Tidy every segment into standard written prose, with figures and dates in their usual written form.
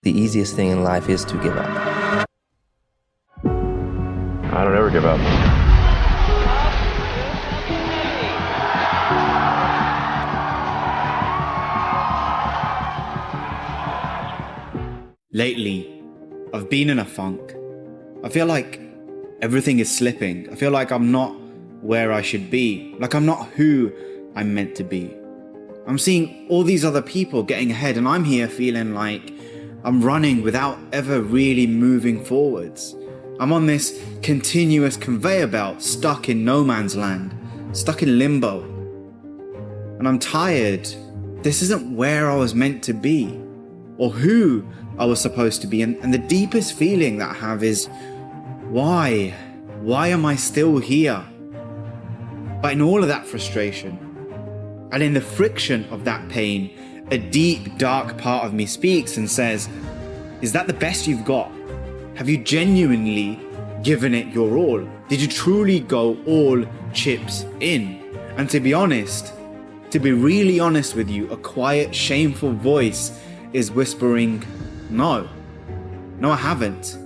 The easiest thing in life is to give up. I don't ever give up. Lately, I've been in a funk. I feel like everything is slipping. I feel like I'm not where I should be. Like I'm not who I'm meant to be. I'm seeing all these other people getting ahead and I'm here feeling like I'm running without ever really moving forwards. I'm on this continuous conveyor belt, stuck in no man's land, stuck in limbo. And I'm tired. This isn't where I was meant to be, or who I was supposed to be. And the deepest feeling that I have is, why? Why am I still here? But in all of that frustration, and in the friction of that pain, a deep, dark part of me speaks and says, is that the best you've got? Have you genuinely given it your all? Did you truly go all chips in? And to be honest, to be really honest with you, a quiet, shameful voice is whispering, no, I haven't.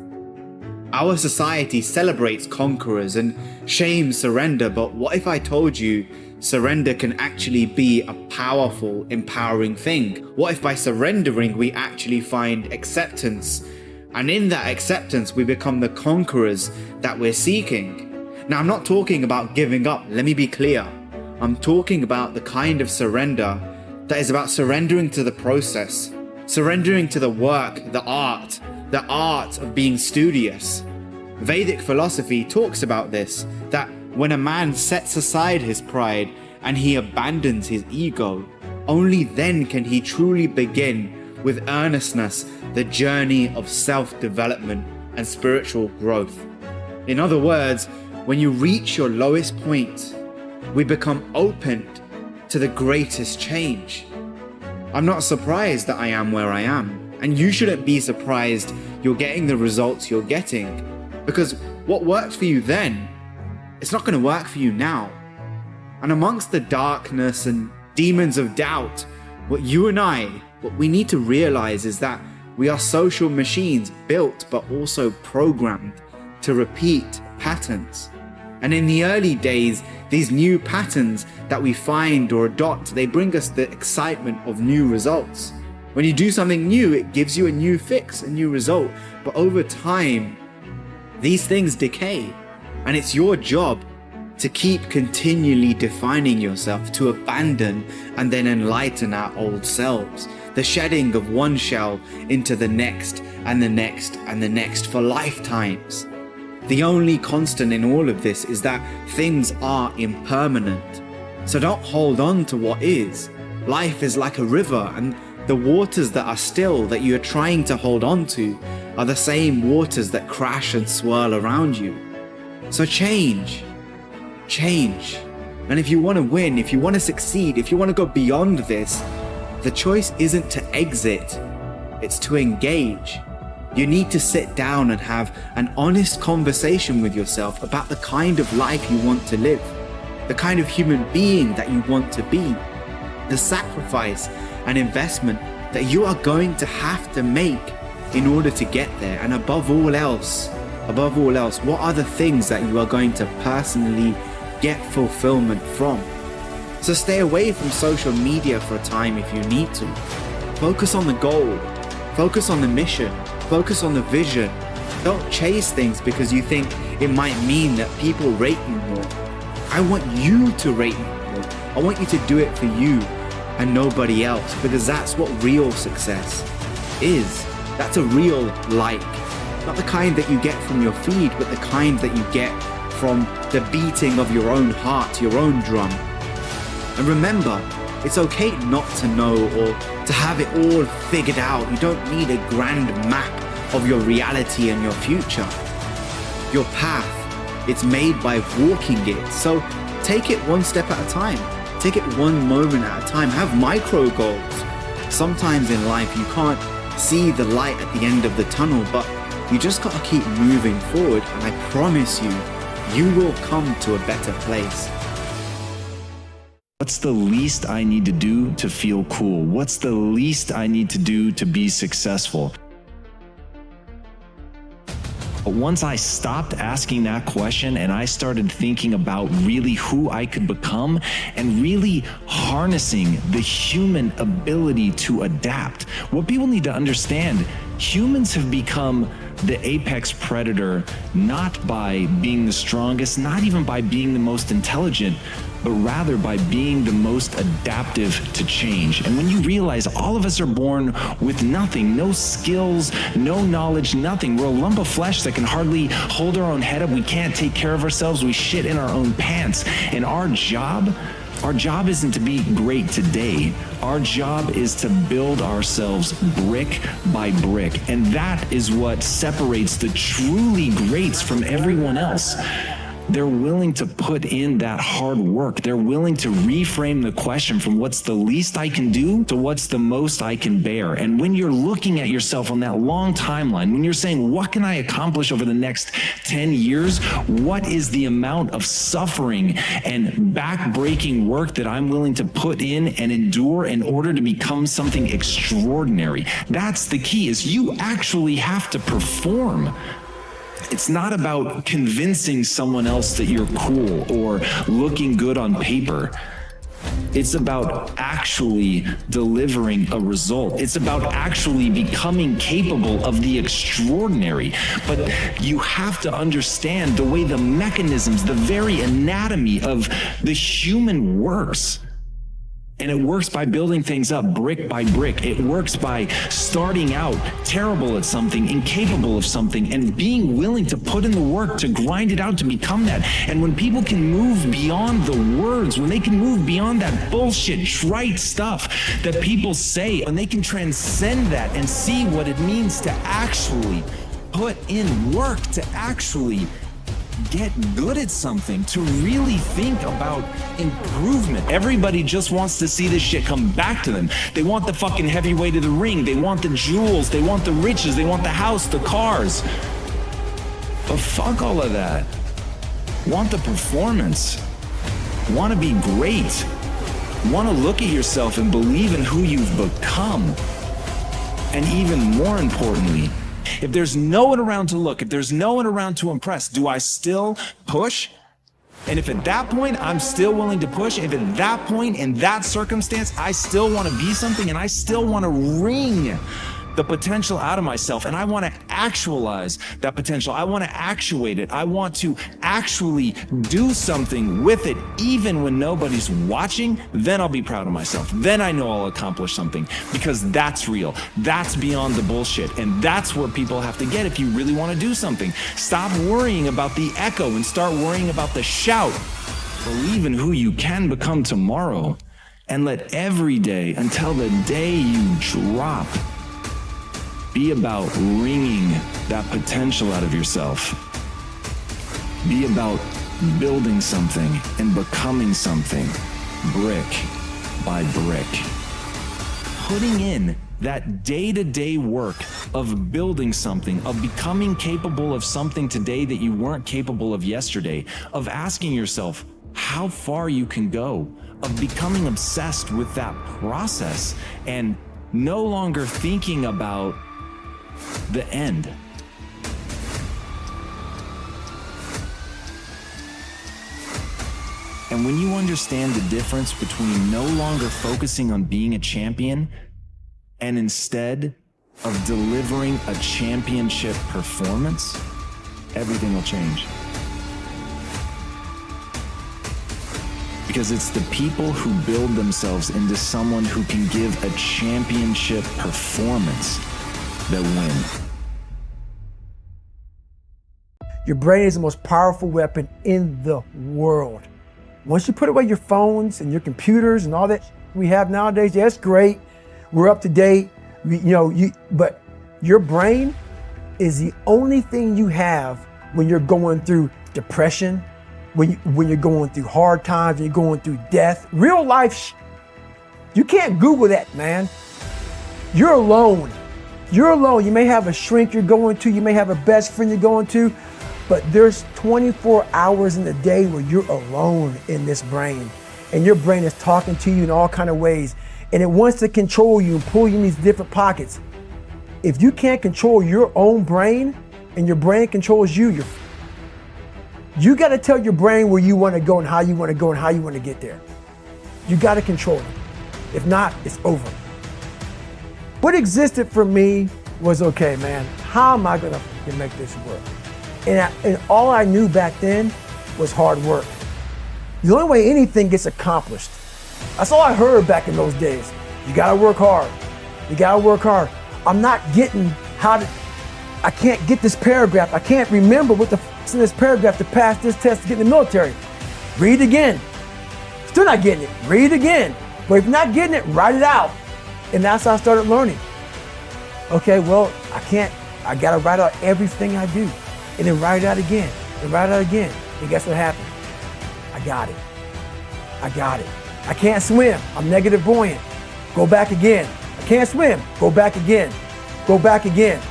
Our society celebrates conquerors and shames surrender, but what if I told you surrender can actually be a powerful, empowering thing? What if by surrendering we actually find acceptance, and in that acceptance we become the conquerors that we're seeking? Now, I'm not talking about giving up, let me be clear. I'm talking about the kind of surrender that is about surrendering to the process, surrendering to the work, the art of being studious. Vedic philosophy talks about this, that when a man sets aside his pride and he abandons his ego, only then can he truly begin with earnestness the journey of self-development and spiritual growth. In other words, when you reach your lowest point, we become open to the greatest change. I'm not surprised that I am where I am, and you shouldn't be surprised you're getting the results you're getting, because what worked for you then, it's not going to work for you now. And amongst the darkness and demons of doubt, what we need to realize is that we are social machines built but also programmed to repeat patterns. And in the early days, these new patterns that we find or adopt, they bring us the excitement of new results. When you do something new, it gives you a new fix, a new result. But over time, these things decay. And it's your job to keep continually defining yourself, to abandon and then enlighten our old selves. The shedding of one shell into the next and the next and the next for lifetimes. The only constant in all of this is that things are impermanent. So don't hold on to what is. Life is like a river, and the waters that are still, that you are trying to hold on to, are the same waters that crash and swirl around you. So change. And if you want to win, if you want to succeed, if you want to go beyond this, the choice isn't to exit, it's to engage. You need to sit down and have an honest conversation with yourself about the kind of life you want to live, the kind of human being that you want to be, the sacrifice and investment that you are going to have to make in order to get there. And above all else, what are the things that you are going to personally get fulfillment from? So stay away from social media for a time if you need to. Focus on the goal, focus on the mission, focus on the vision. Don't chase things because you think it might mean that people rate you more. I want you to rate you more. I want you to do it for you and nobody else, because that's what real success is. That's a real like. Not the kind that you get from your feed, but the kind that you get from the beating of your own heart, your own drum. And remember, it's okay not to know or to have it all figured out. You don't need a grand map of your reality and your future. Your path, it's made by walking it. So take it one step at a time. Take it one moment at a time. Have micro goals. Sometimes in life you can't see the light at the end of the tunnel, but you just gotta keep moving forward, and I promise you, you will come to a better place. What's the least I need to do to feel cool? What's the least I need to do to be successful? But once I stopped asking that question and I started thinking about really who I could become and really harnessing the human ability to adapt, what people need to understand, humans have become the apex predator, not by being the strongest, not even by being the most intelligent, but rather by being the most adaptive to change. And when you realize all of us are born with nothing, no skills, no knowledge, nothing. We're a lump of flesh that can hardly hold our own head up. We can't take care of ourselves. We shit in our own pants. And our job isn't to be great today. Our job is to build ourselves brick by brick. And that is what separates the truly greats from everyone else. They're willing to put in that hard work. They're willing to reframe the question from what's the least I can do to what's the most I can bear. And when you're looking at yourself on that long timeline, when you're saying, what can I accomplish over the next 10 years? What is the amount of suffering and back-breaking work that I'm willing to put in and endure in order to become something extraordinary? That's the key, is you actually have to perform. It's not about convincing someone else that you're cool or looking good on paper. It's about actually delivering a result. It's about actually becoming capable of the extraordinary. But you have to understand the way the mechanisms, the very anatomy of the human works. And it works by building things up brick by brick. It works by starting out terrible at something, incapable of something, and being willing to put in the work to grind it out to become that. And when people can move beyond the words, when they can move beyond that bullshit, trite stuff that people say, when they can transcend that and see what it means to actually put in work, to actually get good at something, to really think about improvement. Everybody just wants to see this shit come back to them. They want the fucking heavyweight of the ring. They want the jewels. They want the riches. They want the house, the cars. But fuck all of that. Want the performance. Want to be great. Want to look at yourself and believe in who you've become. And even more importantly, if there's no one around to look, if there's no one around to impress, do I still push? And if at that point I'm still willing to push, if at that point in that circumstance I still want to be something and I still want to wring the potential out of myself and I want to actualize that potential, I want to actuate it, I want to actually do something with it even when nobody's watching, then I'll be proud of myself. Then I know I'll accomplish something, because that's real. That's beyond the bullshit. And that's where people have to get if you really want to do something. Stop worrying about the echo and start worrying about the shout. Believe in who you can become tomorrow, and let every day until the day you drop be about wringing that potential out of yourself. Be about building something and becoming something, brick by brick. Putting in that day-to-day work of building something, of becoming capable of something today that you weren't capable of yesterday, of asking yourself how far you can go, of becoming obsessed with that process and no longer thinking about the end. And when you understand the difference between no longer focusing on being a champion and instead of delivering a championship performance, everything will change. Because it's the people who build themselves into someone who can give a championship performance that win. Your brain is the most powerful weapon in the world. Once you put away your phones and your computers and all that we have nowadays, yeah, it's great. We're up to date. But your brain is the only thing you have when you're going through depression, when you're going through hard times, when you're going through death. Real life, you can't Google that, man. You're alone. You're alone. You may have a shrink you're going to, you may have a best friend you're going to, but there's 24 hours in the day where you're alone in this brain. And your brain is talking to you in all kinds of ways. And it wants to control you and pull you in these different pockets. If you can't control your own brain, and your brain controls you. You got to tell your brain where you want to go and how you want to go and how you want to get there. You got to control it. If not, it's over. What existed for me was, okay, man, how am I going to make this work? And all I knew back then was hard work. The only way anything gets accomplished. That's all I heard back in those days. You gotta work hard. You gotta work hard. I'm not getting I can't get this paragraph. I can't remember what the f***'s in this paragraph to pass this test to get in the military. Read it again. Still not getting it. Read it again. But if you're not getting it, write it out. And that's how I started learning. Okay, well, I gotta write out everything I do. And then write it out again. And write it out again. And guess what happened? I got it. I got it. I can't swim. I'm negative buoyant. Go back again. I can't swim. Go back again. Go back again.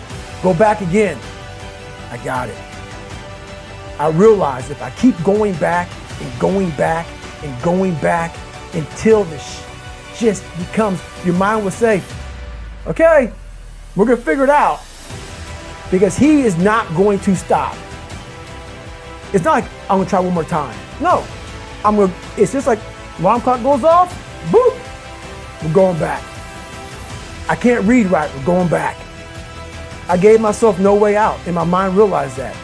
Go back again. I got it. I realized if I keep going back and going back and going back until this just becomes, your mind will say, okay, we're gonna figure it out, because he is not going to stop. It's not like I'm gonna try one more time. No, it's just like alarm clock goes off, boop, we're going back. I can't read right, we're going back. I gave myself no way out, and my mind realized that.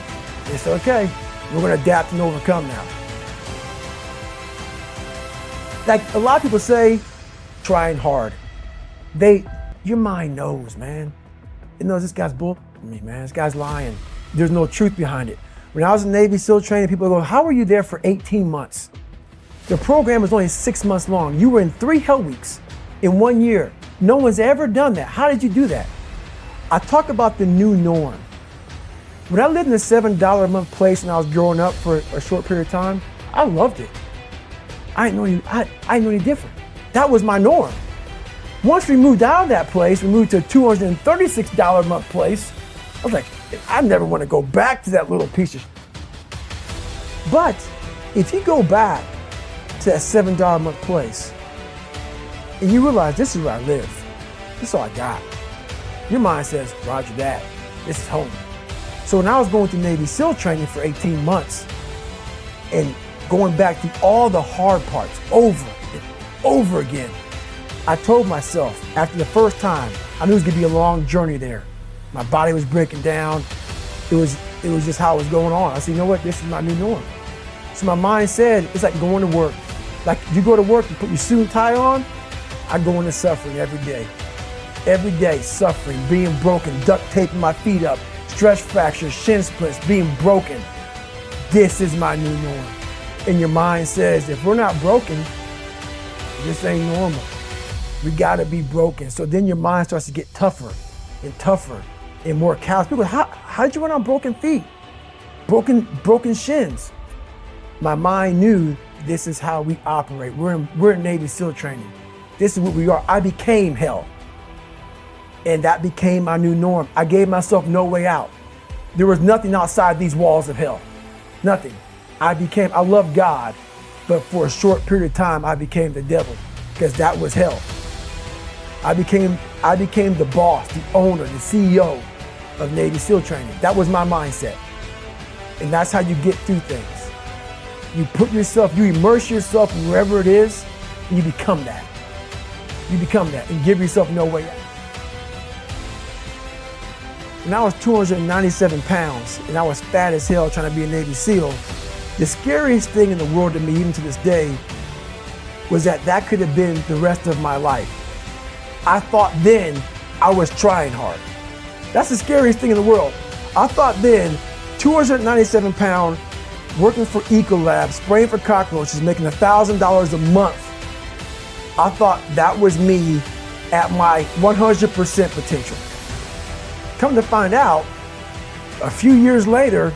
It's okay, we're gonna adapt and overcome now. Like a lot of people say, trying hard. Your mind knows, man. It knows this guy's bull me, man. This guy's lying. There's no truth behind it. When I was in Navy SEAL training, people go, how were you there for 18 months? The program was only 6 months long. You were in 3 hell weeks in 1 year. No one's ever done that. How did you do that? I talk about the new norm. When I lived in a $7 a month place and I was growing up for a short period of time, I loved it. I didn't know any different. That was my norm. Once we moved out of that place, we moved to a $236 a month place. I was like, I never want to go back to that little piece of. But if you go back to that $7 a month place and you realize this is where I live, this is all I got, your mind says, Roger that, this is home. So when I was going through Navy SEAL training for 18 months and going back through all the hard parts over and over again, I told myself after the first time, I knew it was gonna be a long journey there. My body was breaking down. It was just how it was going on. I said, you know what, this is my new norm. So my mind said, it's like going to work. Like you go to work and put your suit and tie on, I go into suffering every day. Every day, suffering, being broken, duct taping my feet up, stress fractures, shin splints, being broken. This is my new norm. And your mind says, if we're not broken, this ain't normal. We gotta be broken. So then your mind starts to get tougher and tougher and more callous. People, how did you run on broken feet? Broken shins. My mind knew this is how we operate. We're in Navy SEAL training. This is what we are. I became hell. And that became my new norm. I gave myself no way out. There was nothing outside these walls of hell. Nothing. I love God, but for a short period of time, I became the devil, because that was hell. I became the boss, the owner, the CEO of Navy SEAL training. That was my mindset. And that's how you get through things. You immerse yourself in wherever it is, and you become that. You become that and give yourself no way out. When I was 297 pounds and I was fat as hell trying to be a Navy SEAL, the scariest thing in the world to me, even to this day, was that could have been the rest of my life. I thought then I was trying hard. That's the scariest thing in the world. I thought then, 297 pound, working for Ecolab, spraying for cockroaches, making $1,000 a month. I thought that was me at my 100% potential. Come to find out, a few years later,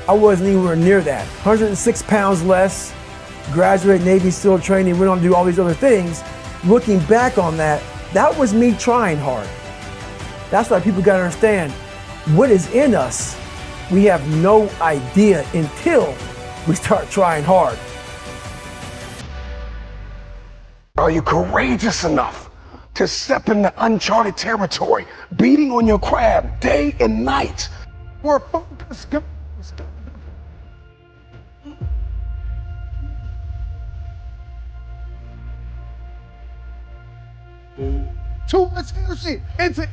I wasn't anywhere near that. 106 pounds less, graduated Navy SEAL training, went on to do all these other things. Looking back on that, that was me trying hard. That's why people gotta understand, what is in us, we have no idea until we start trying hard. Are you courageous enough to step into uncharted territory, beating on your crab day and night, where focus goes. Too much energy into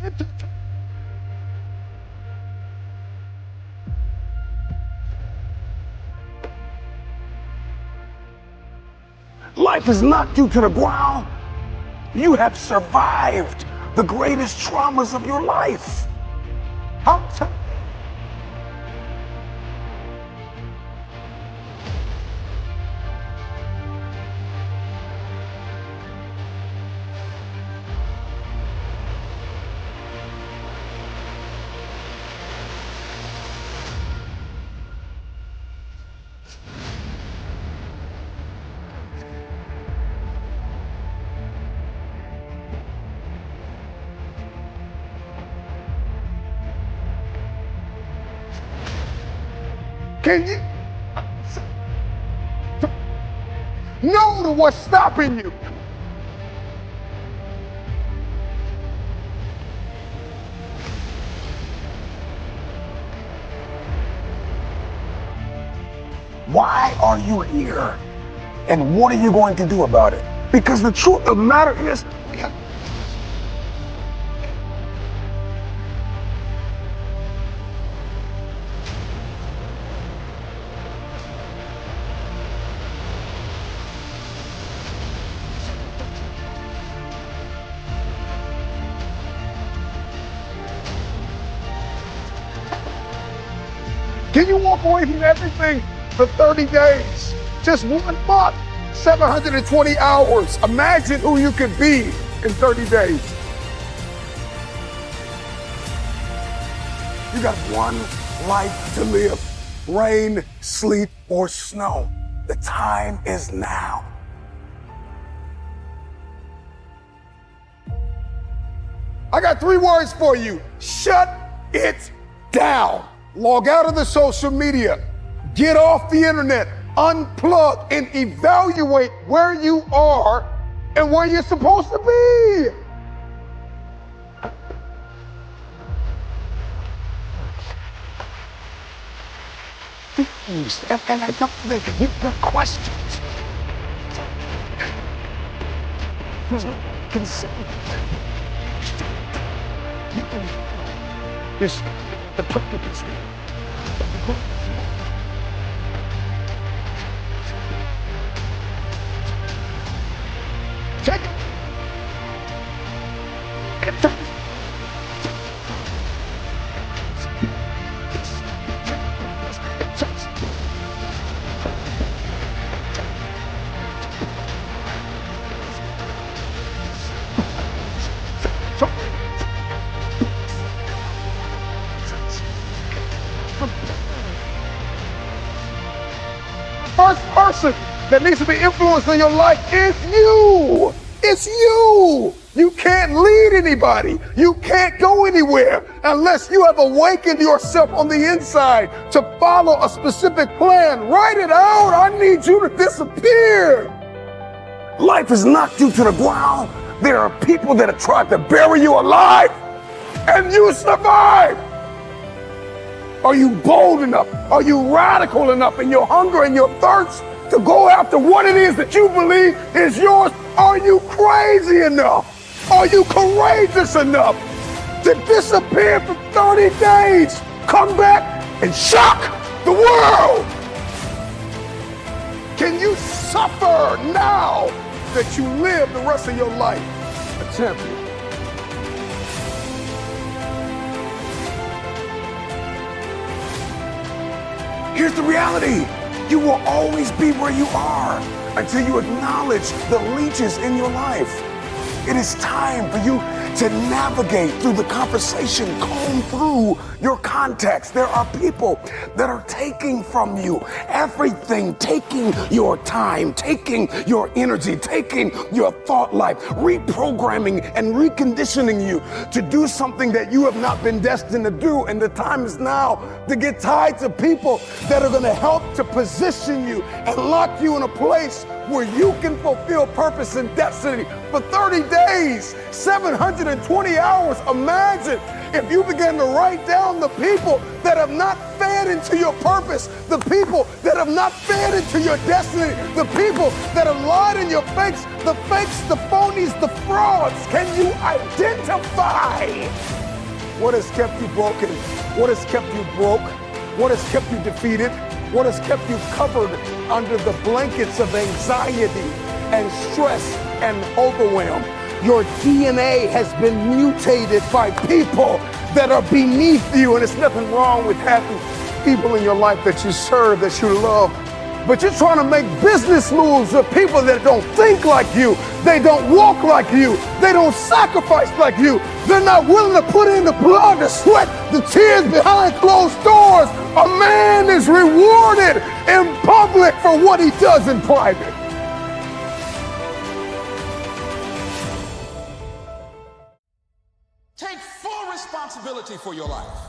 life has knocked you to the ground. You have survived the greatest traumas of your life. How can you know what's stopping you? Why are you here? And what are you going to do about it? Because the truth of the matter is, can you walk away from everything for 30 days? Just 1 month, 720 hours. Imagine who you could be in 30 days. You got one life to live. Rain, sleet, or snow. The time is now. I got 3 words for you. Shut it down. Log out of the social media. Get off the internet. Unplug and evaluate where you are and where you're supposed to be. Things, and I don't think you've got questions. Consider. Yes, the purpose. Check it. First person that needs to be influenced in your life is you. It's you. You can't lead anybody. You can't go anywhere unless you have awakened yourself on the inside to follow a specific plan. Write it out. I need you to disappear. Life has knocked you to the ground. There are people that have tried to bury you alive, and you survived. Are you bold enough? Are you radical enough in your hunger and your thirst to go after what it is that you believe is yours? Are you crazy enough? Are you courageous enough to disappear for 30 days, come back and shock the world? Can you suffer now that you live the rest of your life a champion? Here's the reality. You will always be where you are until you acknowledge the leeches in your life. It is time for you to navigate through the conversation, comb through your context. There are people that are taking from you everything, taking your time, taking your energy, taking your thought life, reprogramming and reconditioning you to do something that you have not been destined to do. And the time is now to get tied to people that are going to help to position you and lock you in a place where you can fulfill purpose and destiny for 30 days, 700 120 hours. Imagine if you begin to write down the people that have not fed into your purpose, the people that have not fed into your destiny, the people that have lied in your fakes, the phonies, the frauds. Can you identify what has kept you broken? What has kept you broke? What has kept you defeated? What has kept you covered under the blankets of anxiety and stress and overwhelm? Your DNA has been mutated by people that are beneath you, and it's nothing wrong with having people in your life that you serve, that you love. But you're trying to make business moves with people that don't think like you. They don't walk like you. They don't sacrifice like you. They're not willing to put in the blood, the sweat, the tears behind closed doors. A man is rewarded in public for what he does in private. Take full responsibility for your life.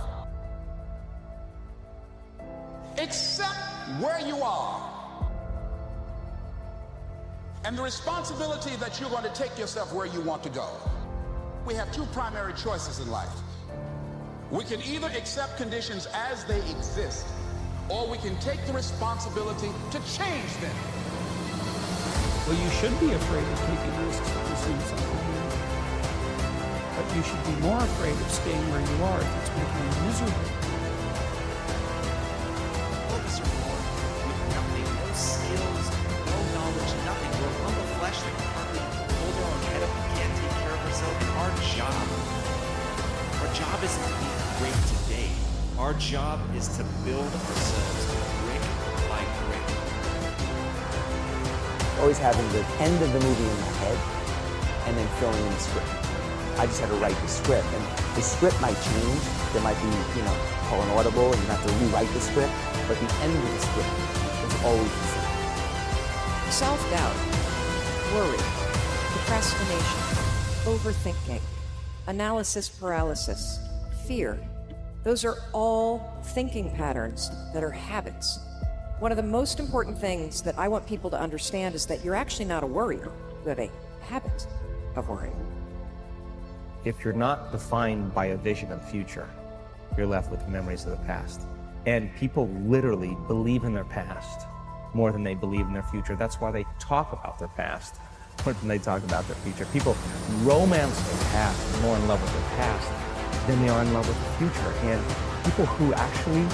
Accept where you are and the responsibility that you're going to take yourself where you want to go. We have two primary choices in life. We can either accept conditions as they exist, or we can take the responsibility to change them. Well, you should be afraid of taking risks to pursue something new. But you should be more afraid of staying where you are if it's making you miserable. Focus are born with nothing, no skills, no knowledge, nothing. We're a lump of flesh that can hardly hold our own head up and can't take care of ourselves. And our job isn't to be great today. Our job is to build ourselves brick by brick. Always having the end of the movie in my head and then filling in the script. I just had to write the script, and the script might change. There might be, call an audible, and you have to rewrite the script, but the end of the script is always the same. Self-doubt, worry, procrastination, overthinking, analysis paralysis, fear. Those are all thinking patterns that are habits. One of the most important things that I want people to understand is that you're actually not a worrier, you have a habit of worrying. If you're not defined by a vision of the future, you're left with memories of the past. And people literally believe in their past more than they believe in their future. That's why they talk about their past more than they talk about their future. People romance their past, more in love with their past than they are in love with the future. And people who actually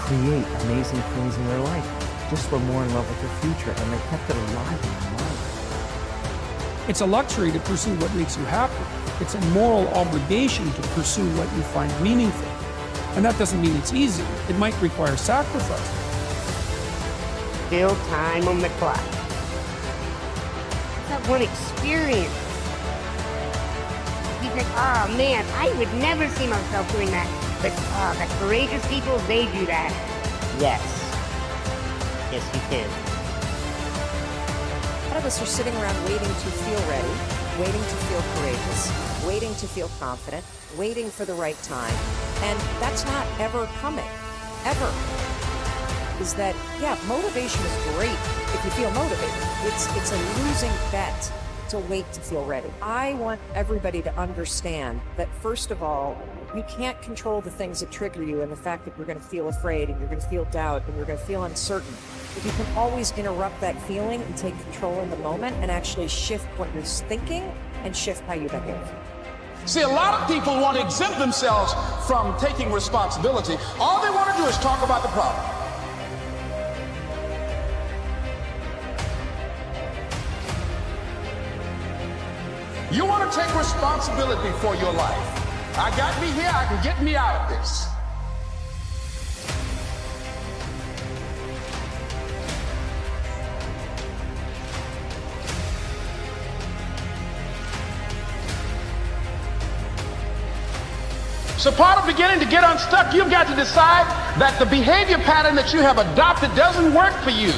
create amazing things in their life just were more in love with their future, and they kept it alive in their mind. It's a luxury to pursue what makes you happy. It's a moral obligation to pursue what you find meaningful. And that doesn't mean it's easy. It might require sacrifice. Still time on the clock. It's that one experience. You think, oh man, I would never see myself doing that. But the courageous people, they do that. Yes. Yes, you can. A lot of us are sitting around waiting to feel ready, waiting to feel courageous, waiting to feel confident, waiting for the right time. And that's not ever coming, ever. Is that, yeah, motivation is great if you feel motivated. It's a losing bet to wait to feel ready. I want everybody to understand that, first of all, you can't control the things that trigger you and the fact that you're going to feel afraid and you're going to feel doubt and you're going to feel uncertain. But you can always interrupt that feeling and take control in the moment and actually shift what you're thinking and shift how you behave. See, a lot of people want to exempt themselves from taking responsibility. All they want to do is talk about the problem. You want to take responsibility for your life. I got me here, I can get me out of this. So part of beginning to get unstuck, you've got to decide that the behavior pattern that you have adopted doesn't work for you.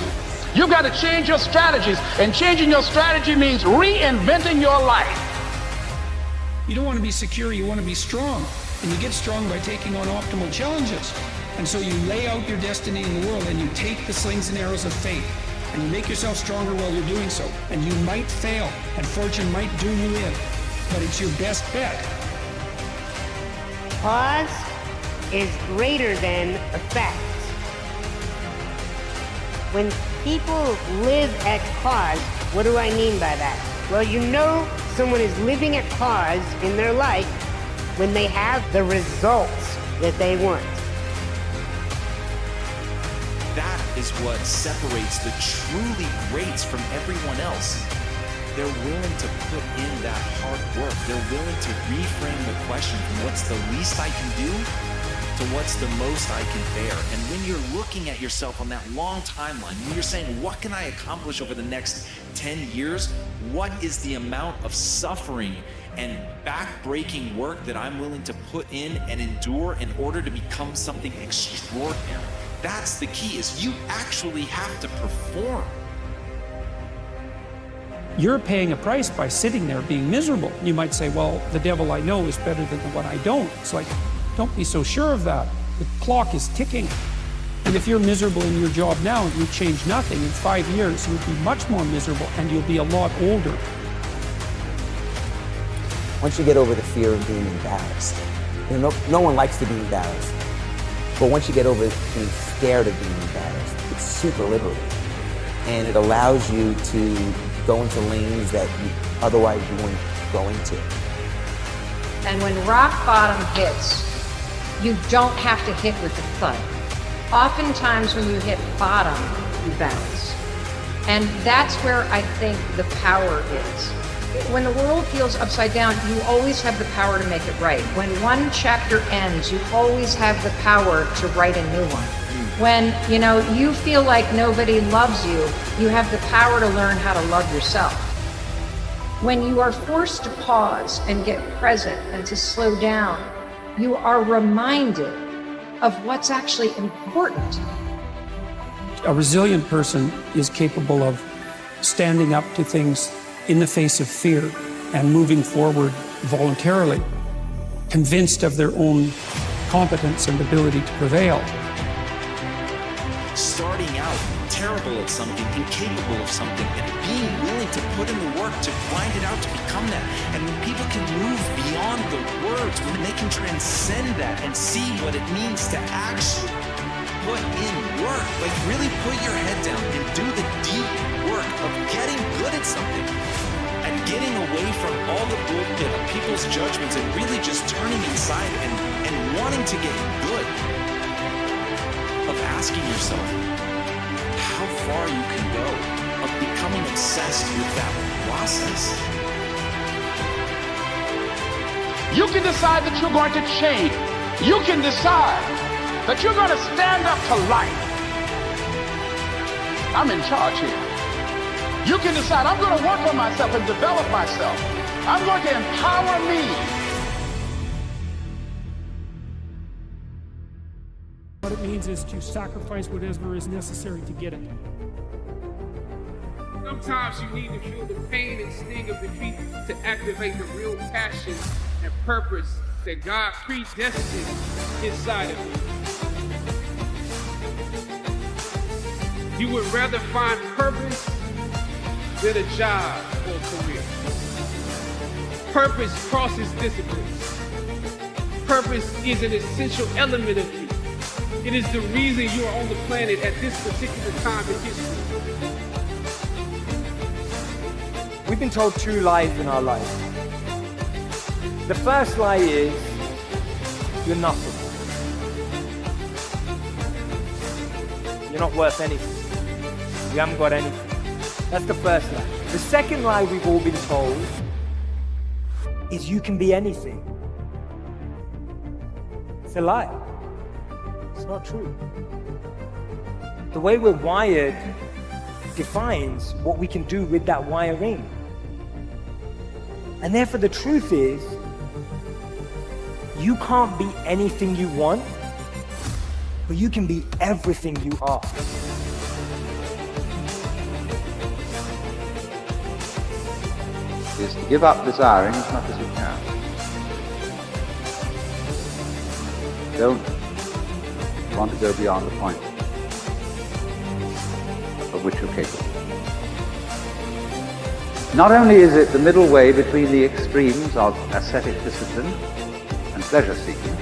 You've got to change your strategies, and changing your strategy means reinventing your life. You don't want to be secure, you want to be strong. And you get strong by taking on optimal challenges. And so you lay out your destiny in the world and you take the slings and arrows of fate. And you make yourself stronger while you're doing so. And you might fail, and fortune might do you in. but it's your best bet. Cause is greater than effect. When people live at cause, what do I mean by that? Well, you know someone is living at cause in their life when they have the results that they want. That is what separates the truly greats from everyone else. They're willing to put in that hard work. They're willing to reframe the question from what's the least I can do to what's the most I can bear. And when you're looking at yourself on that long timeline, when you're saying, what can I accomplish over the next 10 years? What is the amount of suffering and back-breaking work that I'm willing to put in and endure in order to become something extraordinary? That's the key, is you actually have to perform. You're paying a price by sitting there being miserable. You might say, well, the devil I know is better than the one I don't. It's like, don't be so sure of that. The clock is ticking. And if you're miserable in your job now and you change nothing, in 5 years, you'll be much more miserable and you'll be a lot older. Once you get over the fear of being embarrassed, no one likes to be embarrassed. But once you get over being scared of being embarrassed, it's super liberating. And it allows you to go into lanes that otherwise you wouldn't go into. And when rock bottom hits, you don't have to hit with a thud. Oftentimes when you hit bottom, you bounce. And that's where I think the power is. When the world feels upside down, you always have the power to make it right. When one chapter ends, you always have the power to write a new one. When, you feel like nobody loves you, you have the power to learn how to love yourself. When you are forced to pause and get present and to slow down, you are reminded of what's actually important. A resilient person is capable of standing up to things in the face of fear and moving forward voluntarily, convinced of their own competence and ability to prevail. Starting out terrible at something, incapable of something, and being willing to put in the work to grind it out to become that. And when people can move beyond the words, when they can transcend that and see what it means to actually put in work, like really put your head down and do the deep work of getting good at something and getting away from all the bullshit of people's judgments and really just turning inside and wanting to get good, of asking yourself how far you can go, of becoming obsessed with that process. You can decide that you're going to change. You can decide that you're going to stand up to life. I'm in charge here. You can decide, I'm going to work on myself and develop myself. I'm going to empower me. What it means is to sacrifice whatever is necessary to get it. Sometimes you need to feel the pain and sting of defeat to activate the real passion and purpose that God predestined inside of you. You would rather find purpose than a job or a career. Purpose crosses disciplines. Purpose is an essential element of you. It is the reason you are on the planet at this particular time in history. We've been told two lies in our life. The first lie is, you're nothing. You're not worth anything. You haven't got anything. That's the first lie. The second lie we've all been told is you can be anything. It's a lie. It's not true. The way we're wired defines what we can do with that wiring. And therefore the truth is, you can't be anything you want, but you can be everything you are. Is to give up desiring as much as you can. Don't want to go beyond the point of which you're capable. Not only is it the middle way between the extremes of ascetic discipline and pleasure seeking,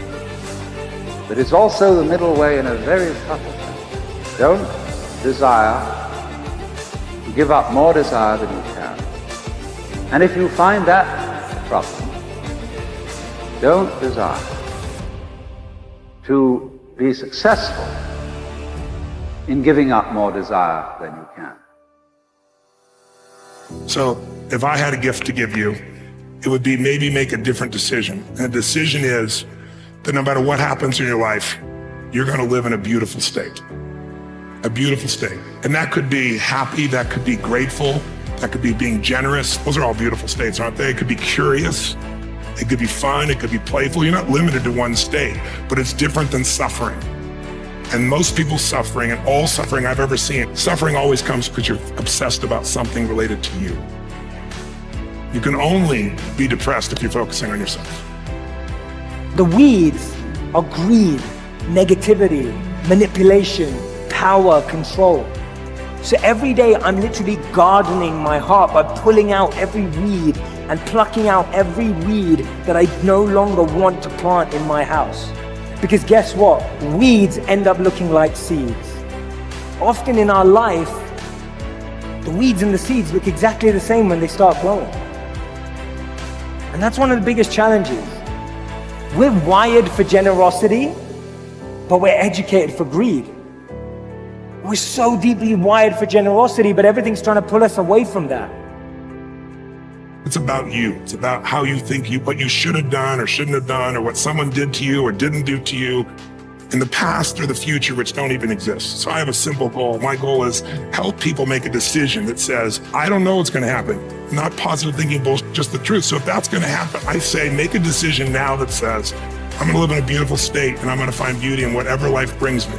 but it's also the middle way in a very subtle sense. Don't desire to give up more desire than you can. And if you find that a problem, don't desire to be successful in giving up more desire than you can. So if I had a gift to give you, it would be maybe make a different decision. And the decision is that no matter what happens in your life, you're going to live in a beautiful state. A beautiful state. And that could be happy, that could be grateful, that could be being generous. Those are all beautiful states, aren't they? It could be curious, it could be fun, it could be playful. You're not limited to one state, but it's different than suffering. And most people's suffering, and all suffering I've ever seen, suffering always comes because you're obsessed about something related to you. You can only be depressed if you're focusing on yourself. The weeds are greed, negativity, manipulation, power, control. So every day I'm literally gardening my heart by pulling out every weed and plucking out every weed that I no longer want to plant in my house. Because guess what? Weeds end up looking like seeds. Often in our life, the weeds and the seeds look exactly the same when they start growing. And that's one of the biggest challenges. We're wired for generosity, but we're educated for greed. We're so deeply wired for generosity, but everything's trying to pull us away from that. It's about you. It's about how you think what you should have done or shouldn't have done, or what someone did to you or didn't do to you in the past or the future, which don't even exist. So I have a simple goal. My goal is help people make a decision that says, I don't know what's going to happen. Not positive thinking bullshit, just the truth. So if that's going to happen, I say make a decision now that says, I'm going to live in a beautiful state and I'm going to find beauty in whatever life brings me.